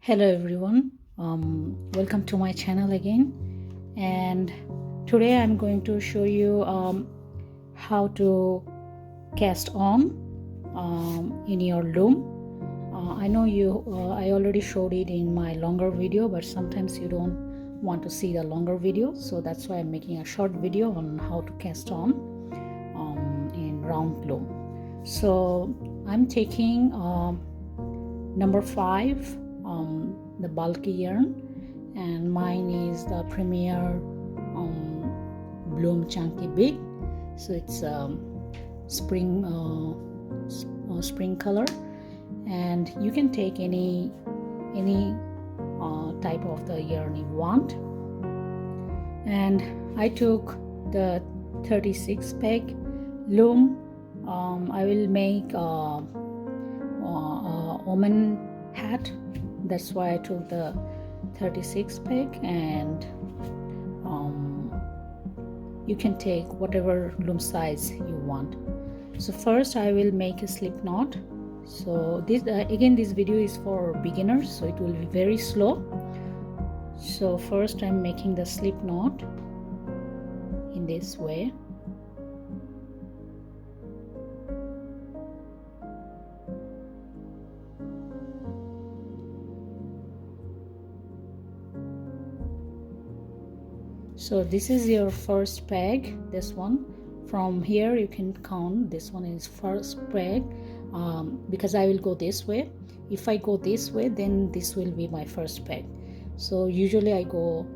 Hello everyone, welcome to my channel again, and today I'm going to show you how to cast on in your loom. I know I already showed it in my longer video, but sometimes you don't want to see the longer video, so that's why I'm making a short video on how to cast on in round loom. So I'm taking number 5, the bulky yarn, and mine is the Premier Bloom Chunky Big. So it's spring color, and you can take any type of the yarn you want. And I took the 36 peg loom. I will make a woman hat. That's why I took the 36 peg, and you can take whatever loom size you want. So first I will make a slip knot. So this again, this video is for beginners, so it will be very slow. So first I'm making the slip knot in this way. So this is your first peg, this one. From here you can count, this one is first peg, because I will go this way. If I go this way, then this will be my first peg. So usually I go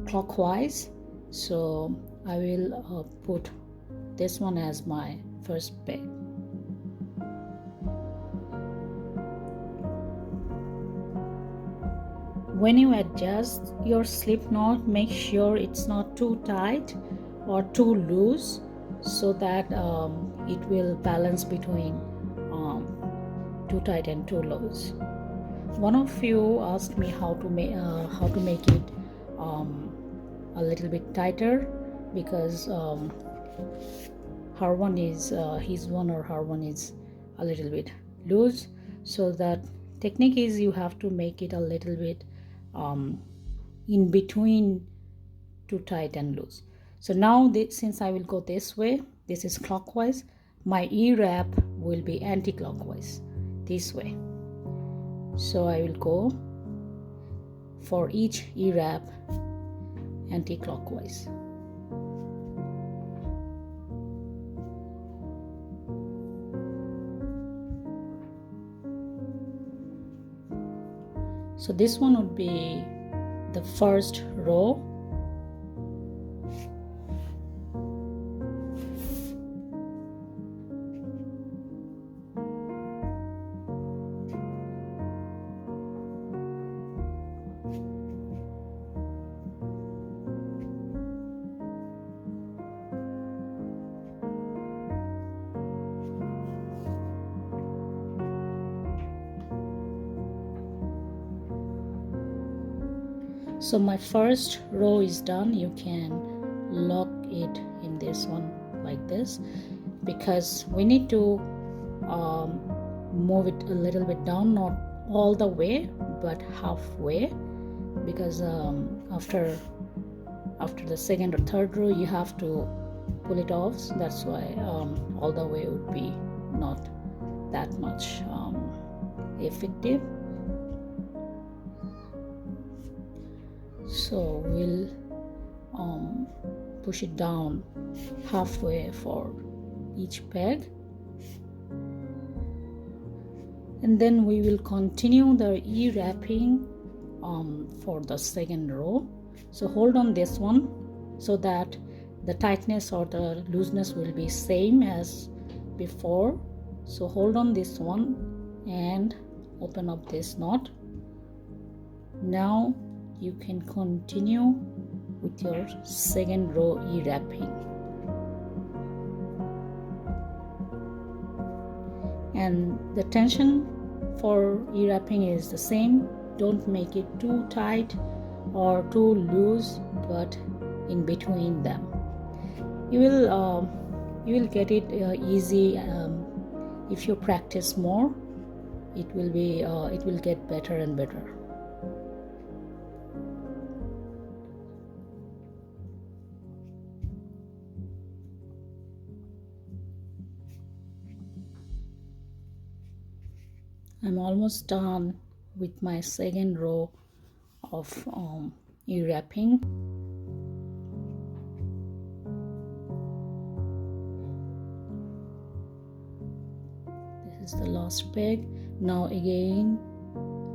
clockwise, so I will put this one as my first peg. When you adjust your slip knot, make sure it's not too tight or too loose, so that it will balance between too tight and too loose. One of you asked me how to make it a little bit tighter, because her one is his one or her one is a little bit loose. So that technique is you have to make it a little bit in between too tight and loose. So now since I will go this way, this is clockwise, my E-wrap will be anti-clockwise, this way. So I will go for each E-wrap anti-clockwise. So this one would be the first row. So my first row is done. You can lock it in this one like this, because we need to move it a little bit down, not all the way but halfway, because after the second or third row you have to pull it off. So that's why all the way would be not that much effective. So we'll push it down halfway for each peg, and then we will continue the E-wrapping for the second row. So hold on this one so that the tightness or the looseness will be same as before. So hold on this one and open up this knot. Now you can continue with your second row E-wrapping. And the tension for E-wrapping is the same. Don't make it too tight or too loose, but in between them. You will get it easy if you practice more. It will get better and better. I'm almost done with my second row of e-wrapping. This is the last peg. Now again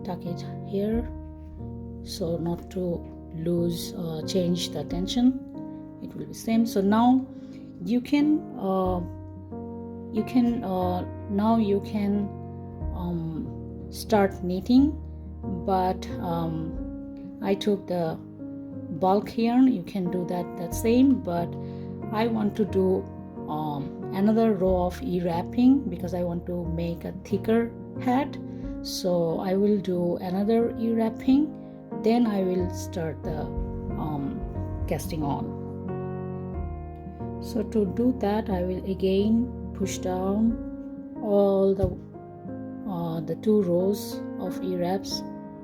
tuck it here so not to lose change the tension. It will be same. So now you can start knitting, but I took the bulk yarn. You can do that same, but I want to do another row of e-wrapping because I want to make a thicker hat. So I will do another e-wrapping, then I will start the casting on. So to do that, I will again push down all the 2 rows of e-wraps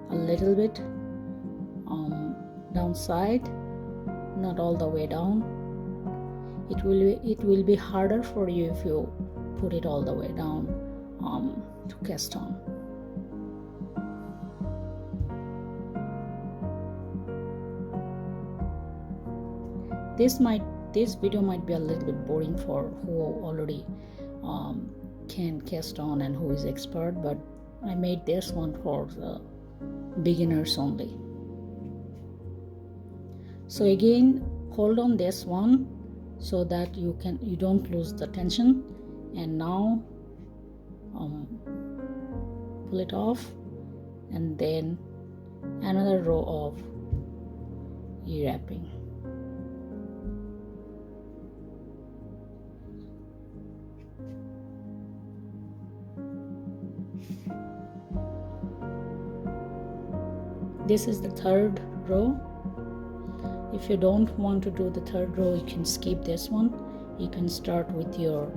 a little bit downside, not all the way down. It will be harder for you if you put it all the way down to cast on. This video might be a little bit boring for who already can cast on and who is expert, but I made this one for the beginners only. So again, hold on this one so that you don't lose the tension, and now pull it off, and then another row of e-wrapping. This is the 3rd row. If you don't want to do the 3rd row, you can skip this one. You can start with your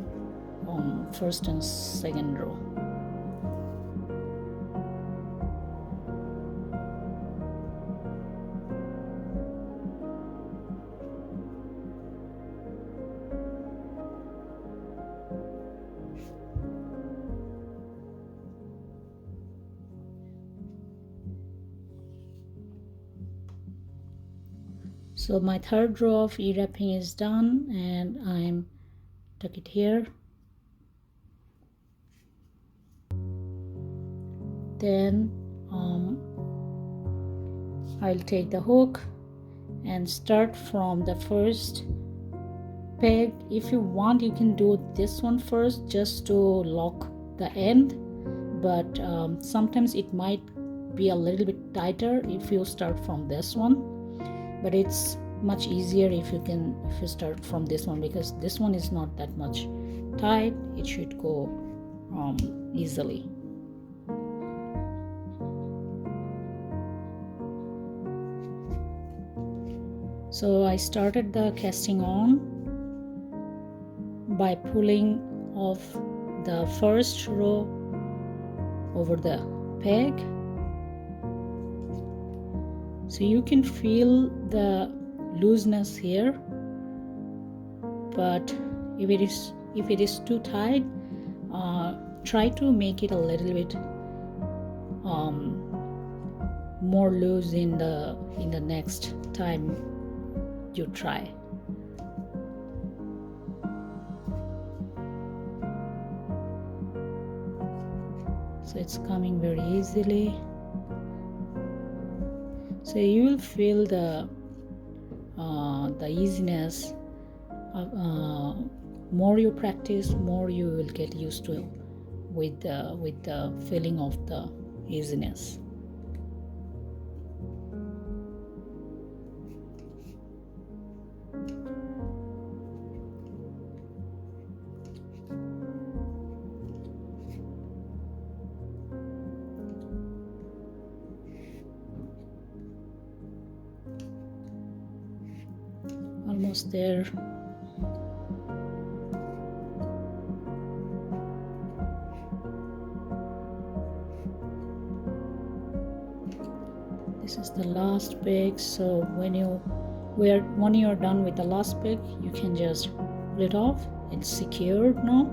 1st and 2nd row. So my 3rd row of e-wrapping is done, and I'm tuck it here. Then I'll take the hook and start from the 1st peg. If you want, you can do this one first just to lock the end, but sometimes it might be a little bit tighter if you start from this one. But it's much easier if you start from this one, because this one is not that much tight. It should go easily. So I started the casting on by pulling off the 1st row over the peg. So you can feel the looseness here, but if it is too tight, try to make it a little bit more loose in the next time you try. So it's coming very easily. So you will feel the easiness. More you practice, more you will get used to with the feeling of the easiness. Almost there. This is the last peg. So when you are done with the last peg, you can just pull it off. It's secured now.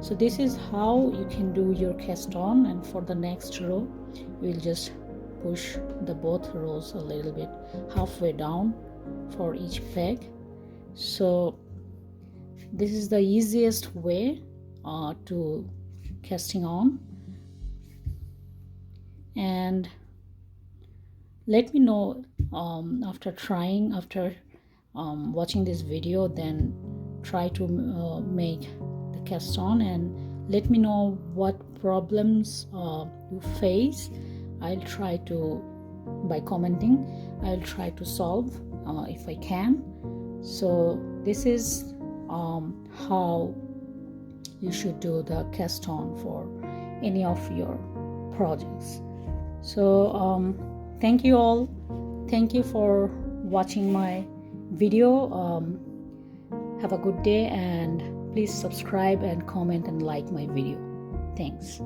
So this is how you can do your cast on, and for the next row you will just push the both rows a little bit halfway down for each peg. So this is the easiest way to casting on. And let me know after watching this video, then try to make the cast on, and let me know what problems you face. I'll try to, by commenting, I'll try to solve if I can. So this is how you should do the cast on for any of your projects. So thank you all. Thank you for watching my video. Have a good day, and please subscribe and comment and like my video. Thanks.